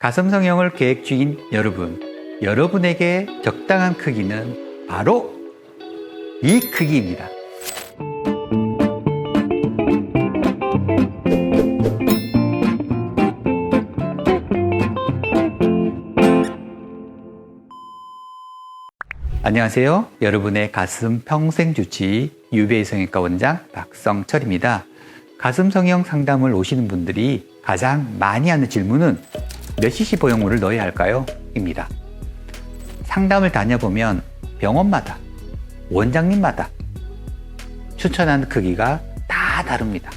가슴 성형을 계획 중인 여러분에게 적당한 크기는 바로 이 크기입니다. 안녕하세요. 여러분의 가슴 평생 주치 유베이 성형외과 원장 박성철입니다. 가슴 성형 상담을 오시는 분들이 가장 많이 하는 질문은 몇 cc 보형물을 넣어야 할까요? 입니다. 상담을 다녀보면 병원마다, 원장님마다 추천하는 크기가 다 다릅니다.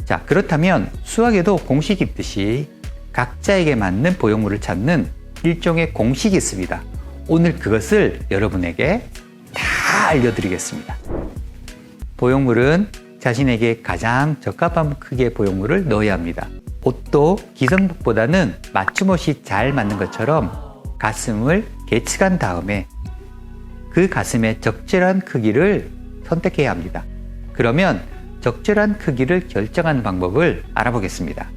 자, 그렇다면 수학에도 공식이 있듯이 각자에게 맞는 보형물을 찾는 일종의 공식이 있습니다. 오늘 그것을 여러분에게 다 알려드리겠습니다. 보형물은 자신에게 가장 적합한 크기의 보형물을 넣어야 합니다. 옷도 기성복보다는 맞춤옷이 잘 맞는 것처럼 가슴을 계측한 다음에 그 가슴의 적절한 크기를 선택해야 합니다. 그러면 적절한 크기를 결정하는 방법을 알아보겠습니다.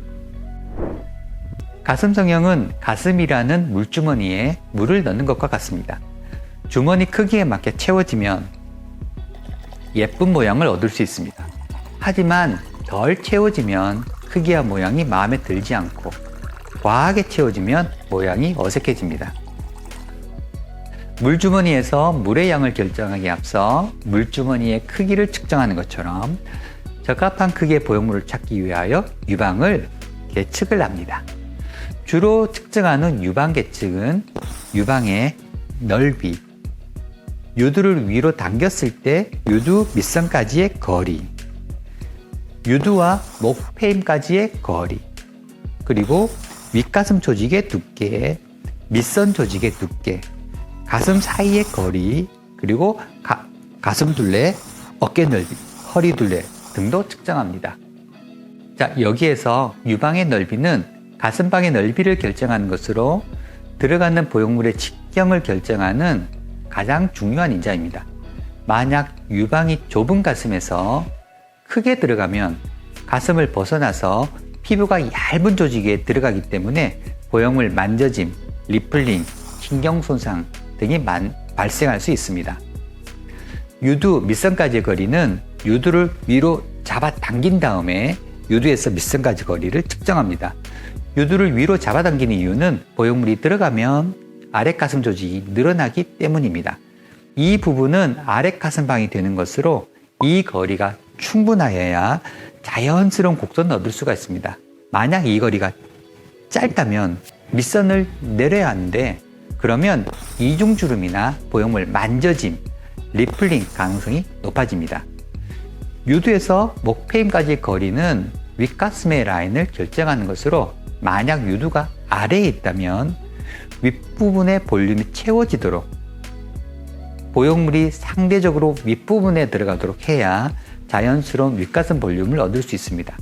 가슴 성형은 가슴이라는 물주머니에 물을 넣는 것과 같습니다. 주머니 크기에 맞게 채워지면 예쁜 모양을 얻을 수 있습니다. 하지만 덜 채워지면 크기와 모양이 마음에 들지 않고 과하게 채워지면 모양이 어색해집니다. 물주머니에서 물의 양을 결정하기에 앞서 물주머니의 크기를 측정하는 것처럼 적합한 크기의 보형물을 찾기 위하여 유방을 계측을 합니다. 주로 측정하는 유방 계측은 유방의 넓이, 유두를 위로 당겼을 때 유두 밑선까지의 거리, 유두와 목폐임까지의 거리, 그리고 윗가슴 조직의 두께, 밑선 조직의 두께, 가슴 사이의 거리, 그리고 가슴 둘레, 어깨 넓이, 허리 둘레 등도 측정합니다. 자, 여기에서 유방의 넓이는 가슴방의 넓이를 결정하는 것으로 들어가는 보형물의 직경을 결정하는 가장 중요한 인자입니다. 만약 유방이 좁은 가슴에서 크게 들어가면 가슴을 벗어나서 피부가 얇은 조직에 들어가기 때문에 보형물 만져짐, 리플링, 신경 손상 등이 발생할 수 있습니다. 유두 밑선까지의 거리는 유두를 위로 잡아 당긴 다음에 유두에서 밑선까지 거리를 측정합니다. 유두를 위로 잡아당기는 이유는 보형물이 들어가면 아랫 가슴 조직이 늘어나기 때문입니다. 이 부분은 아랫 가슴방이 되는 것으로 이 거리가 충분하여야 자연스러운 곡선을 얻을 수가 있습니다. 만약 이 거리가 짧다면 밑선을 내려야 하는데 그러면 이중주름이나 보형물 만져짐, 리플링 가능성이 높아집니다. 유두에서 목폐임까지의 거리는 윗가슴의 라인을 결정하는 것으로 만약 유두가 아래에 있다면 윗부분의 볼륨이 채워지도록 보형물이 상대적으로 윗부분에 들어가도록 해야 자연스러운 윗가슴 볼륨을 얻을 수 있습니다.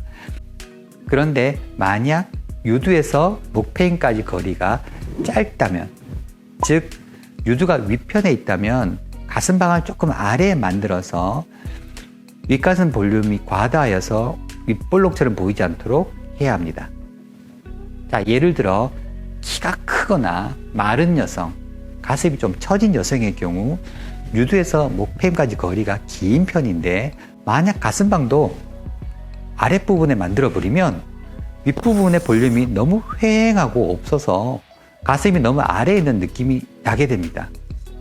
그런데 만약 유두에서 목폐임까지 거리가 짧다면, 즉 유두가 윗편에 있다면 가슴방을 조금 아래에 만들어서 윗가슴 볼륨이 과다하여서 윗볼록처럼 보이지 않도록 해야 합니다. 자, 예를 들어 키가 크거나 마른 여성, 가슴이 좀 처진 여성의 경우 유두에서 목폐임까지 거리가 긴 편인데 만약 가슴방도 아랫부분에 만들어버리면 윗부분의 볼륨이 너무 휑하고 없어서 가슴이 너무 아래에 있는 느낌이 나게 됩니다.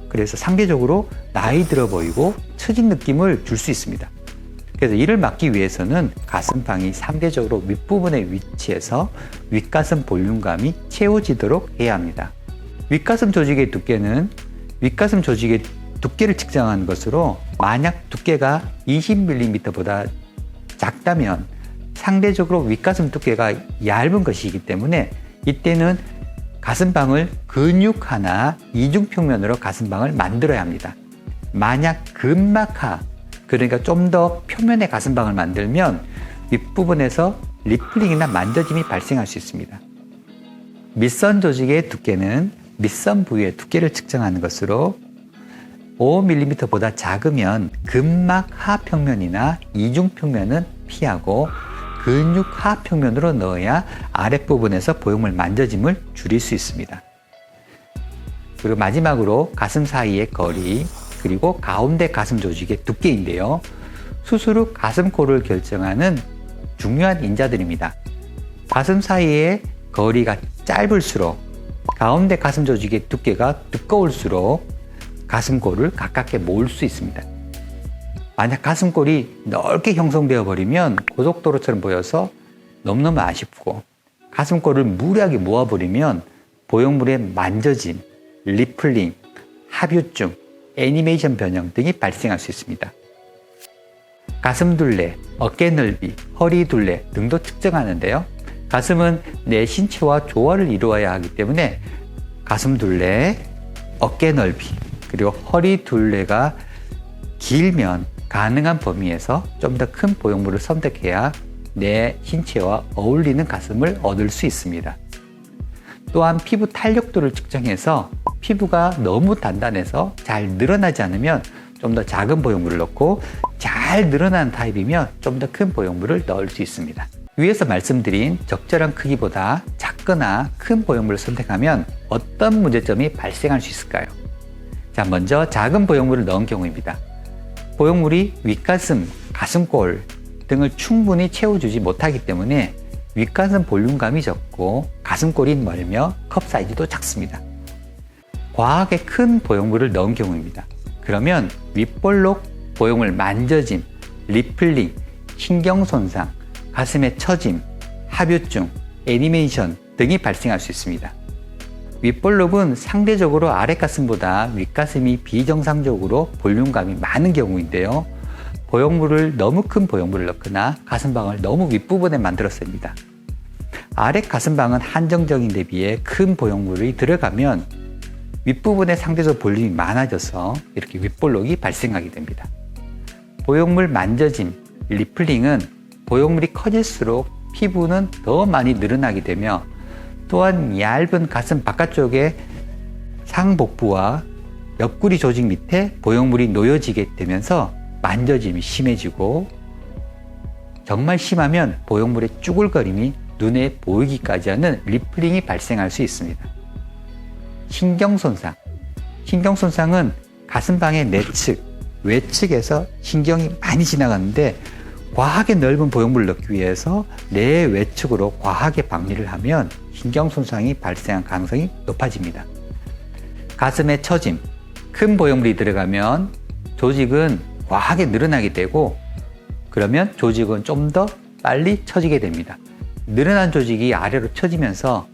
그래서 상대적으로 나이 들어 보이고 처진 느낌을 줄 수 있습니다. 그래서 이를 막기 위해서는 가슴방이 상대적으로 윗부분에 위치해서 윗가슴 볼륨감이 채워지도록 해야 합니다. 윗가슴 조직의 두께는 윗가슴 조직의 두께를 측정하는 것으로 만약 두께가 20mm보다 작다면 상대적으로 윗가슴 두께가 얇은 것이기 때문에 이때는 가슴방을 근육 하나 이중평면으로 가슴방을 만들어야 합니다. 만약 근막하, 그러니까 좀 더 표면의 가슴방을 만들면 윗부분에서 리플링이나 만져짐이 발생할 수 있습니다. 밑선 조직의 두께는 밑선 부위의 두께를 측정하는 것으로 5mm보다 작으면 근막 하평면이나 이중평면은 피하고 근육 하평면으로 넣어야 아랫부분에서 보형물 만져짐을 줄일 수 있습니다. 그리고 마지막으로 가슴 사이의 거리, 그리고 가운데 가슴 조직의 두께인데요. 수술 후 가슴골을 결정하는 중요한 인자들입니다. 가슴 사이의 거리가 짧을수록 가운데 가슴 조직의 두께가 두꺼울수록 가슴골을 가깝게 모을 수 있습니다. 만약 가슴골이 넓게 형성되어 버리면 고속도로처럼 보여서 너무너무 아쉽고, 가슴골을 무리하게 모아버리면 보형물의 만져짐, 리플링, 합유증, 애니메이션 변형 등이 발생할 수 있습니다. 가슴 둘레, 어깨 넓이, 허리 둘레 등도 측정하는데요. 가슴은 내 신체와 조화를 이루어야 하기 때문에 가슴 둘레, 어깨 넓이, 그리고 허리 둘레가 길면 가능한 범위에서 좀 더 큰 보형물을 선택해야 내 신체와 어울리는 가슴을 얻을 수 있습니다. 또한 피부 탄력도를 측정해서 피부가 너무 단단해서 잘 늘어나지 않으면 좀 더 작은 보형물을 넣고, 잘 늘어나는 타입이면 좀 더 큰 보형물을 넣을 수 있습니다. 위에서 말씀드린 적절한 크기보다 작거나 큰 보형물을 선택하면 어떤 문제점이 발생할 수 있을까요? 자, 먼저 작은 보형물을 넣은 경우입니다. 보형물이 윗가슴, 가슴골 등을 충분히 채워주지 못하기 때문에 윗가슴 볼륨감이 적고 가슴골이 멀며 컵 사이즈도 작습니다. 과하게 큰 보형물을 넣은 경우입니다. 그러면 윗볼록 보형물 만져짐, 리플링, 신경손상, 가슴의 처짐, 합유증, 애니메이션 등이 발생할 수 있습니다. 윗볼록은 상대적으로 아랫가슴보다 윗가슴이 비정상적으로 볼륨감이 많은 경우인데요. 보형물을 너무 큰 보형물을 넣거나 가슴방을 너무 윗부분에 만들었습니다. 아랫 가슴방은 한정적인 데 비해 큰 보형물이 들어가면 윗부분에 상대적 볼륨이 많아져서 이렇게 윗볼록이 발생하게 됩니다. 보형물 만져짐, 리플링은 보형물이 커질수록 피부는 더 많이 늘어나게 되며, 또한 얇은 가슴 바깥쪽에 상복부와 옆구리 조직 밑에 보형물이 놓여지게 되면서 만져짐이 심해지고, 정말 심하면 보형물의 쭈글거림이 눈에 보이기까지 하는 리플링이 발생할 수 있습니다. 신경손상. 신경손상은 가슴방의 내측, 외측에서 신경이 많이 지나가는데 과하게 넓은 보형물을 넣기 위해서 내 외측으로 과하게 박리를 하면 신경손상이 발생할 가능성이 높아집니다. 가슴의 처짐. 큰 보형물이 들어가면 조직은 과하게 늘어나게 되고, 그러면 조직은 좀 더 빨리 처지게 됩니다. 늘어난 조직이 아래로 처지면서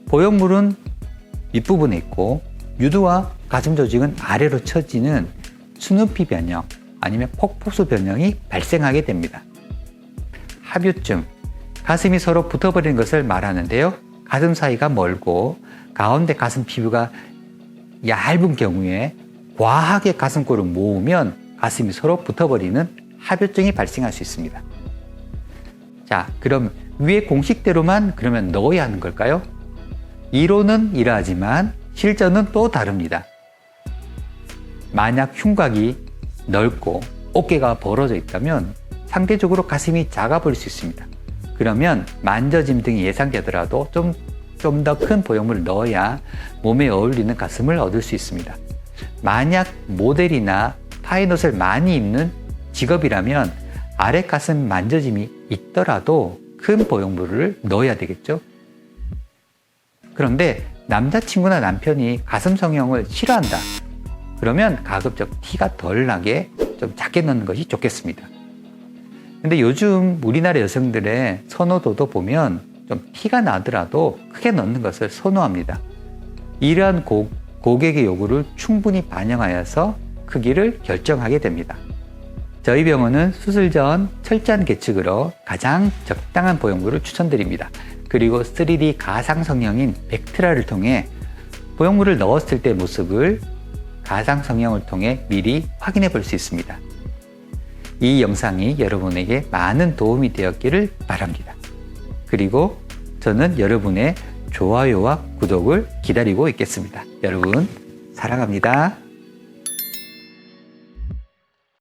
보형물은 윗부분에 있고 유두와 가슴 조직은 아래로 처지는 스누피 변형 아니면 폭포수 변형이 발생하게 됩니다. 합유증. 가슴이 서로 붙어버리는 것을 말하는데요. 가슴 사이가 멀고 가운데 가슴 피부가 얇은 경우에 과하게 가슴골을 모으면 가슴이 서로 붙어버리는 합유증이 발생할 수 있습니다. 자, 그럼 위에 공식대로만 그러면 넣어야 하는 걸까요? 이론은 이러하지만 실전은 또 다릅니다. 만약 흉곽이 넓고 어깨가 벌어져 있다면 상대적으로 가슴이 작아 보일 수 있습니다. 그러면 만져짐 등이 예상되더라도 좀 더 큰 보형물을 넣어야 몸에 어울리는 가슴을 얻을 수 있습니다. 만약 모델이나 파인옷을 많이 입는 직업이라면 아랫 가슴 만져짐이 있더라도 큰 보형물을 넣어야 되겠죠. 그런데 남자친구나 남편이 가슴 성형을 싫어한다. 그러면 가급적 티가 덜 나게 좀 작게 넣는 것이 좋겠습니다. 근데 요즘 우리나라 여성들의 선호도도 보면 좀 티가 나더라도 크게 넣는 것을 선호합니다. 이러한 고객의 요구를 충분히 반영하여서 크기를 결정하게 됩니다. 저희 병원은 수술 전 철저한 계측으로 가장 적당한 보형물을 추천드립니다. 그리고 3D 가상 성형인 벡트라를 통해 보형물을 넣었을 때 모습을 가상 성형을 통해 미리 확인해 볼 수 있습니다. 이 영상이 여러분에게 많은 도움이 되었기를 바랍니다. 그리고 저는 여러분의 좋아요와 구독을 기다리고 있겠습니다. 여러분 사랑합니다.